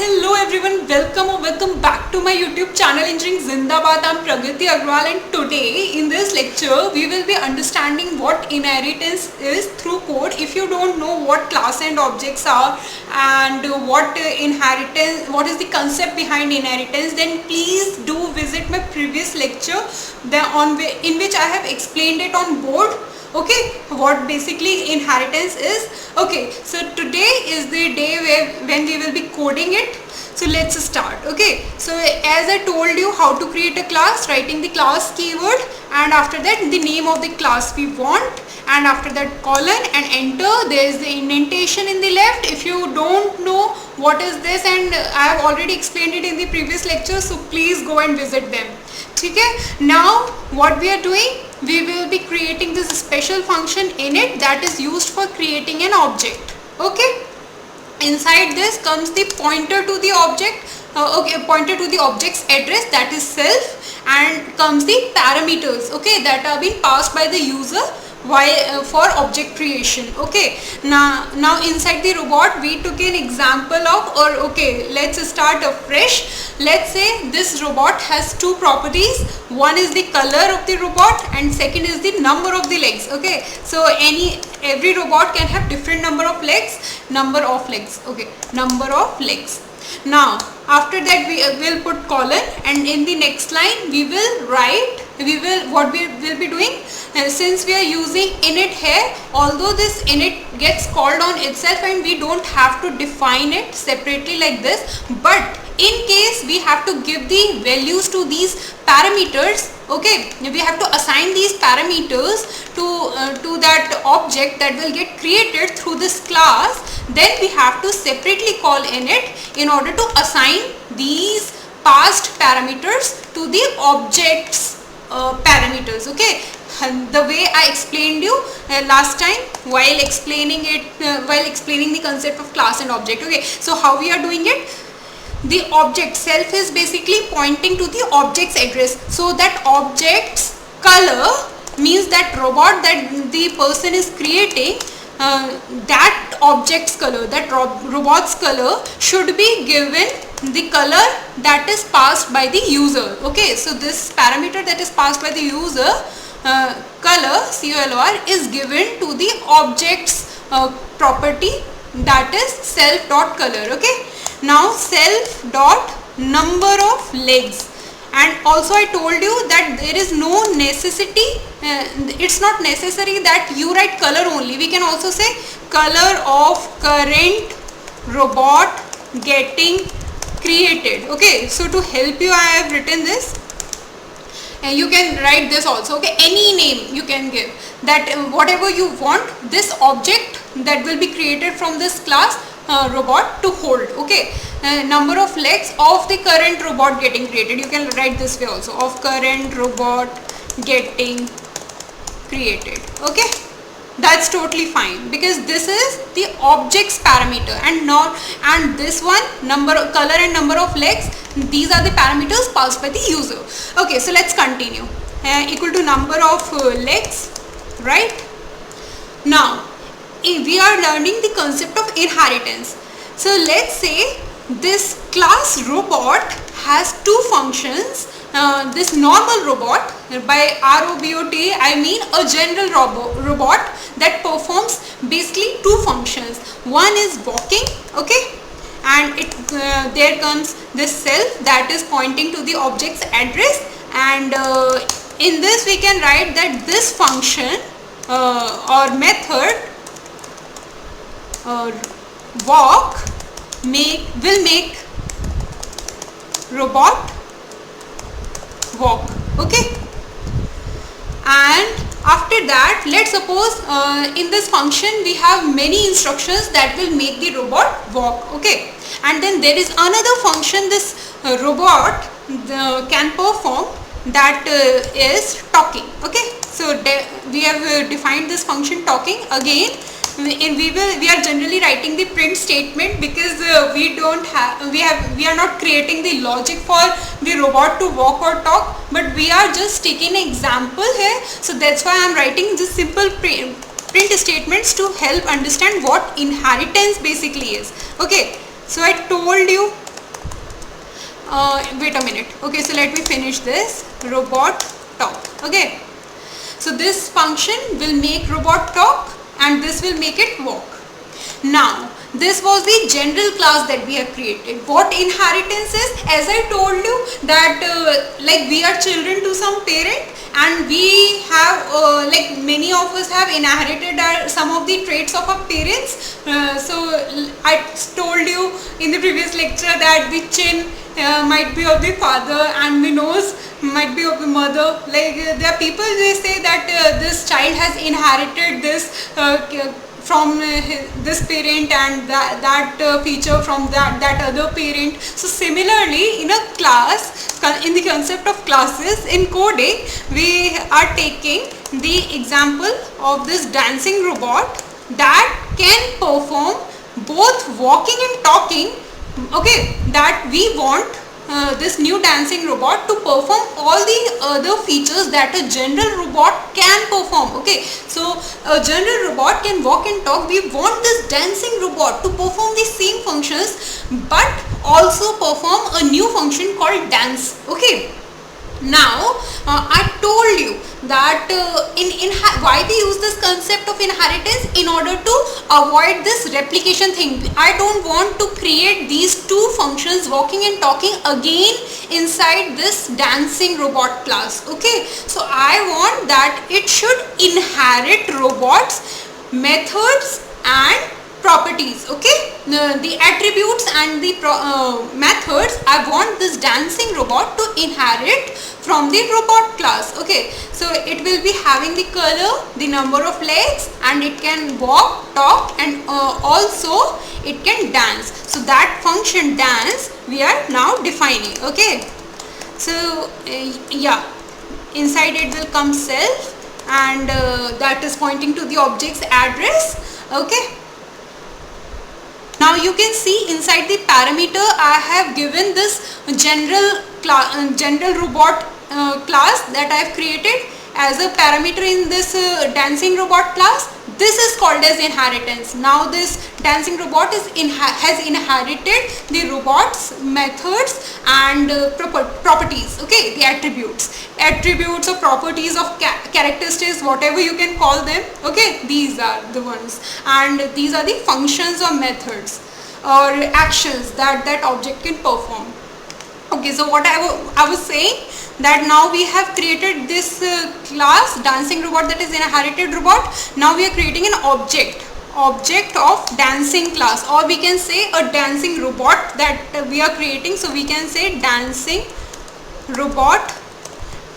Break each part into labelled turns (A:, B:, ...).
A: Hello everyone, welcome back to my YouTube channel Engineering Zindabad. I'm Pragati Agrawal, and today in this lecture we will be understanding what inheritance is through code. If you don't know what class and objects are and what is the concept behind inheritance, then please do visit my previous lecture in which I have explained it on board. Okay, what basically inheritance is. Okay, so today is the day when we will be coding it. So let's start. Okay, so as I told you how to create a class, writing the class keyword, and after that the name of the class we want, and after that colon and enter. There is the indentation in the left. If you don't know what is this, and I have already explained it in the previous lecture, so please go and visit them. Okay, now what we are doing, we will be creating this special function init that is used for creating an object. Okay, inside this comes the pointer to the object, pointer to the object's address, that is self, and comes the parameters, okay, that are being passed by the user for object creation. Okay, now inside the robot we took an example of, let's start afresh. Let's say this robot has two properties. One is the color of the robot and second is the number of the legs. Okay, so every robot can have different number of legs. Okay, number of legs. Now after that we will put colon, and in the next line we will write, what we will be doing, since we are using init here, although this init gets called on itself and we don't have to define it separately like this, but in case we have to give the values to these parameters, okay, we have to assign these parameters to that object that will get created through this class, then we have to separately call init in order to assign these passed parameters to the object's parameters. Okay, and the way I explained you last time while explaining the concept of class and object. Okay, so how we are doing it, the object self is basically pointing to the object's address, so that object's color means that robot that the person is creating, that object's color, that robot's color should be given the color that is passed by the user. Okay, so this parameter that is passed by the user, color, color, is given to the object's property, that is self.color. Okay, now self dot number of legs, and also I told you that there is no necessity, it's not necessary that you write color only. We can also say color of current robot getting created. Okay, so to help you I have written this, and you can write this also. Okay, any name you can give, that whatever you want this object that will be created from this class robot to hold. Okay, number of legs of the current robot getting created, you can write this way also, of current robot getting created. Okay, that's totally fine, because this is the object's parameter, and this one, color and number of legs, these are the parameters passed by the user. Okay, so let's continue. Equal to number of legs, right? Now we are learning the concept of inheritance. So let's say this class robot has two functions. This normal robot, by ROBOT I mean a general robot that performs basically two functions. One is walking, okay, and there comes this self that is pointing to the object's address, and in this we can write that this function or method walk will make robot walk. Okay, and after that, let's suppose in this function we have many instructions that will make the robot walk. Okay, and then there is another function this robot can perform, that is talking. Okay, so we have defined this function talking. Again, we are generally writing the print statement, because we are not creating the logic for the robot to walk or talk, but we are just taking an example here. So that's why I am writing this simple print statements to help understand what inheritance basically is. Okay, so I told you wait a minute. Okay, so let me finish this. Robot talk. Okay, so this function will make robot talk and this will make it walk. Now this was the general class that we have created. What inheritance is? As I told you that like we are children to some parent, and we have like many of us have inherited some of the traits of our parents. So I told you in the previous lecture that the chin might be of the father and the nose might be of the mother. Like there are people, they say that this child has inherited this from this parent and that feature from that other parent. So similarly, in a class, in the concept of classes in coding, we are taking the example of this dancing robot that can perform both walking and talking. Okay, that we want this new dancing robot to perform all the other features that a general robot can perform. Okay, so a general robot can walk and talk. We want this dancing robot to perform the same functions but also perform a new function called dance. Okay, now I told you that why we use this concept of inheritance, in order to avoid this replication thing. I don't want to create these two functions, walking and talking, again inside this dancing robot class. Okay, so I want that it should inherit robots methods and properties. Okay, the attributes and the methods I want this dancing robot to inherit from the robot class. Okay, so it will be having the color, the number of legs, and it can walk, talk, and also it can dance. So that function dance we are now defining. Okay, so yeah, inside it will come self, and that is pointing to the object's address. Okay, now you can see inside the parameter I have given this general robot class that I have created as a parameter in this dancing robot class. This is called as inheritance. Now this dancing robot has inherited the robot's methods and properties. Okay, the attributes or properties of characteristics, whatever you can call them. Okay, these are the ones, and these are the functions or methods or actions that that object can perform. Okay, so what I was saying, that now we have created this class dancing robot, that is inherited robot. Now we are creating an object of dancing class, or we can say a dancing robot that we are creating. So we can say dancing robot.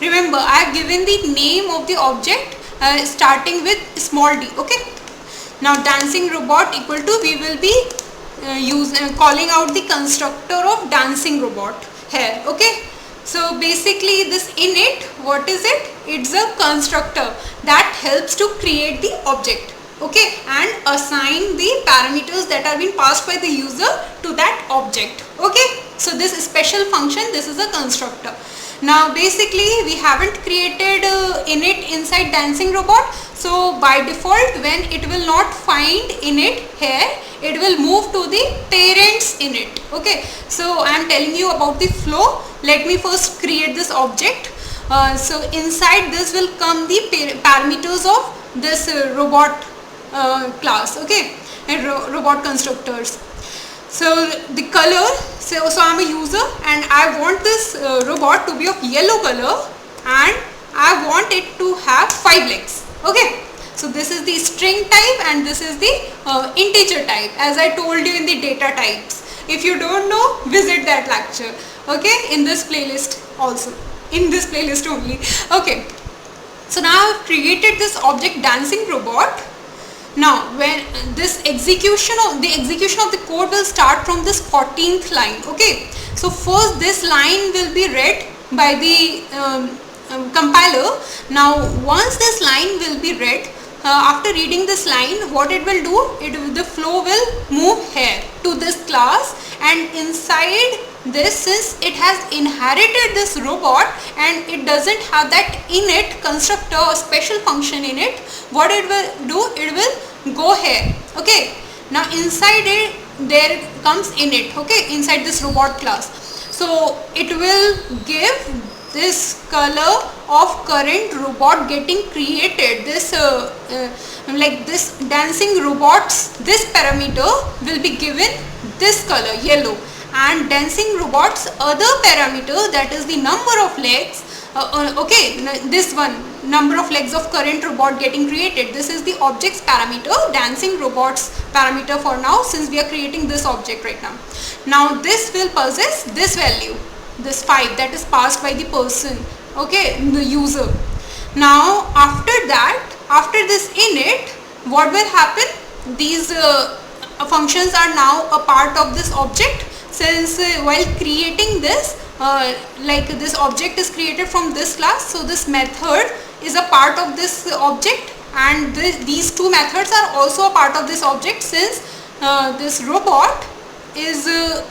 A: Remember, I have given the name of the object starting with small d. Okay, now dancing robot equal to, we will be calling out the constructor of dancing robot here. Okay, so basically this init, what is it? It's a constructor that helps to create the object. Okay, and assign the parameters that are being passed by the user to that object. Okay, so this special function, this is a constructor. Now basically we haven't created init inside dancing robot, so by default when it will not find init here, it will move to the parents init. Okay, so I am telling you about the flow. Let me first create this object. So inside this will come the parameters of this robot class. Okay, and robot constructors. So the color, so I am a user and I want this robot to be of yellow color, and I want it to have 5 legs. Okay, so this is the string type and this is the integer type, as I told you in the data types. If you don't know, visit that lecture. Okay, in this playlist also, in this playlist only. Okay, so now I have created this object dancing robot. Now when this execution of the code will start from this 14th line. Okay, so first this line will be read by the compiler. Now once this line will be read, after reading this line, what it will do, the flow will move here to this class, and inside this, since it has inherited this robot and it doesn't have that init constructor or special function in it, what it will do, it will go here. Okay, now inside it there comes init. Okay, inside this robot class. So it will give this color of current robot getting created. This like this dancing robots, this parameter will be given this color yellow, and dancing robots other parameter, that is the number of legs, okay, this one, number of legs of current robot getting created, this is the object's parameter, dancing robots parameter for now, since we are creating this object right now. Now this will possess this value, this 5, that is passed by the person, okay, the user. Now after that, after this init, what will happen? These functions are now a part of this object, since while creating this, like this object is created from this class, so this method is a part of this object, and these two methods are also a part of this object, since this robot is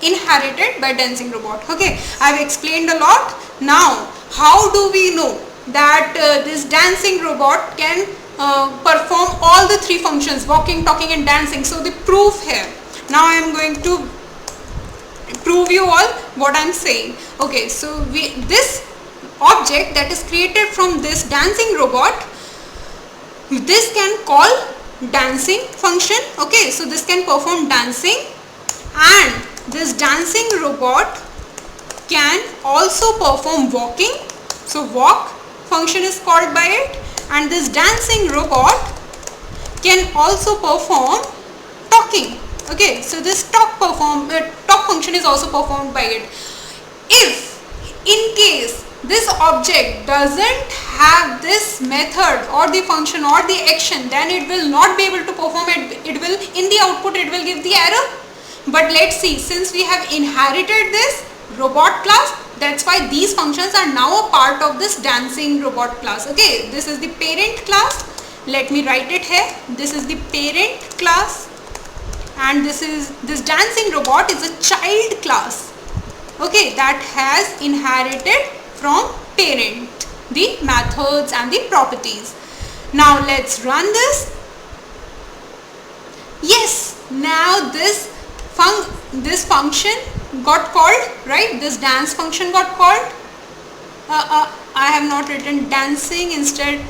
A: inherited by dancing robot. Okay, I have explained a lot. Now how do we know that this dancing robot can perform all the three functions, walking, talking and dancing? So the proof here, now I am going to prove you all what I am saying. Okay, so this object that is created from this dancing robot, this can call dancing function. Okay, so this can perform dancing, and this dancing robot can also perform walking, so walk function is called by it, and this dancing robot can also perform talking. Okay, so this talk function is also performed by it. If in case this object doesn't have this method or the function or the action, then it will not be able to perform it. It will, in the output it will give the error. But let's see, since we have inherited this robot class, that's why these functions are now a part of this dancing robot class. Okay, this is the parent class, let me write it here, this is the parent class, and this dancing robot is a child class, okay, that has inherited from parent the methods and the properties. Now let's run this. Yes, now this function got called, right? This dance function got called. I have not written dancing, instead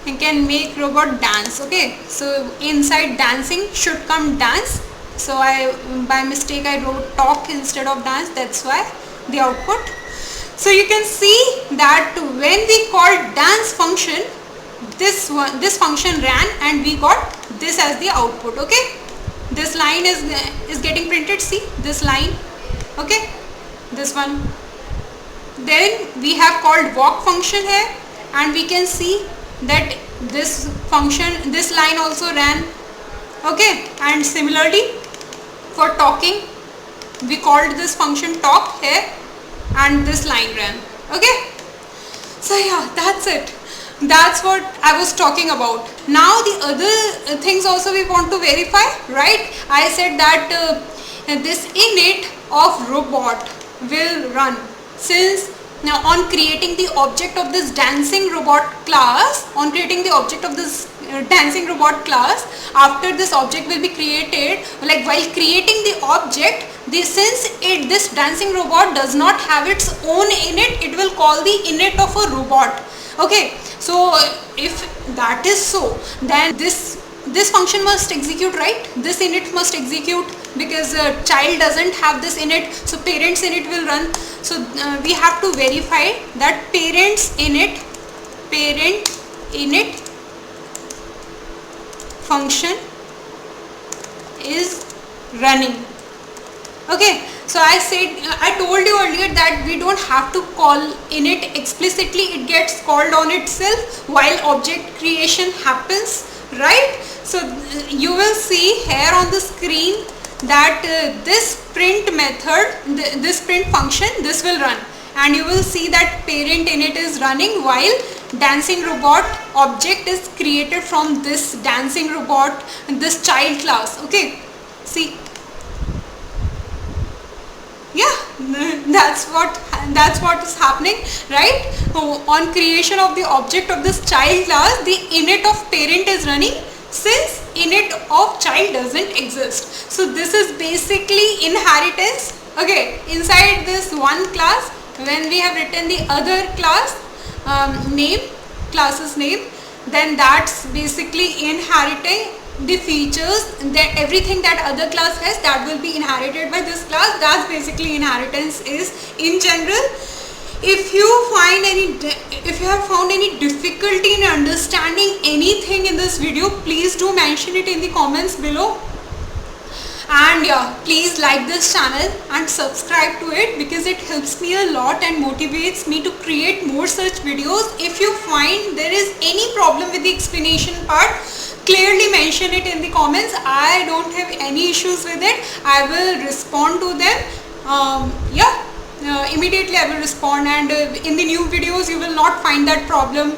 A: you can make robot dance. Okay, so inside dancing should come dance, so I by mistake I wrote talk instead of dance, that's why the output. So you can see that when we called dance function, this function ran and we got this as the output. Okay, this line is getting printed, see this line, okay, this one. Then we have called walk function here, and we can see that this function, this line also ran. Okay, and similarly for talking, we called this function talk here, and this line ran. Okay, so yeah, that's it. That's what I was talking about. Now the other things also we want to verify, right? I said that this init of robot will run, since now on creating the object of this dancing robot class, dancing robot class, after this object will be created, like while creating the object, since this dancing robot does not have its own init, it will call the init of a robot. Okay, so if that is so, then this function must execute, right? This init must execute, because child doesn't have this init, so parents init will run. So we have to verify that parent init function is running. Okay, so I told you earlier that we don't have to call init explicitly, it gets called on itself while object creation happens, right? So you will see here on the screen that this print method, this print function, this will run, and you will see that parent init is running while dancing robot object is created from this dancing robot, this child class. Okay, see, yeah, that's what is happening, right? On creation of the object of this child class, the init of parent is running, since init of child doesn't exist. So this is basically inheritance Okay, inside this one class, when we have written the other class name, class's name, then that's basically inheriting the features, that everything that other class has, that will be inherited by this class. That's basically inheritance is in general. If you have found any difficulty in understanding anything in this video, please do mention it in the comments below. And yeah, please like this channel and subscribe to it, because it helps me a lot and motivates me to create more such videos. If you find there is any problem with the explanation part, clearly mention it in the comments. I don't have any issues with it. I will respond to them. Immediately I will respond, and in the new videos you will not find that problem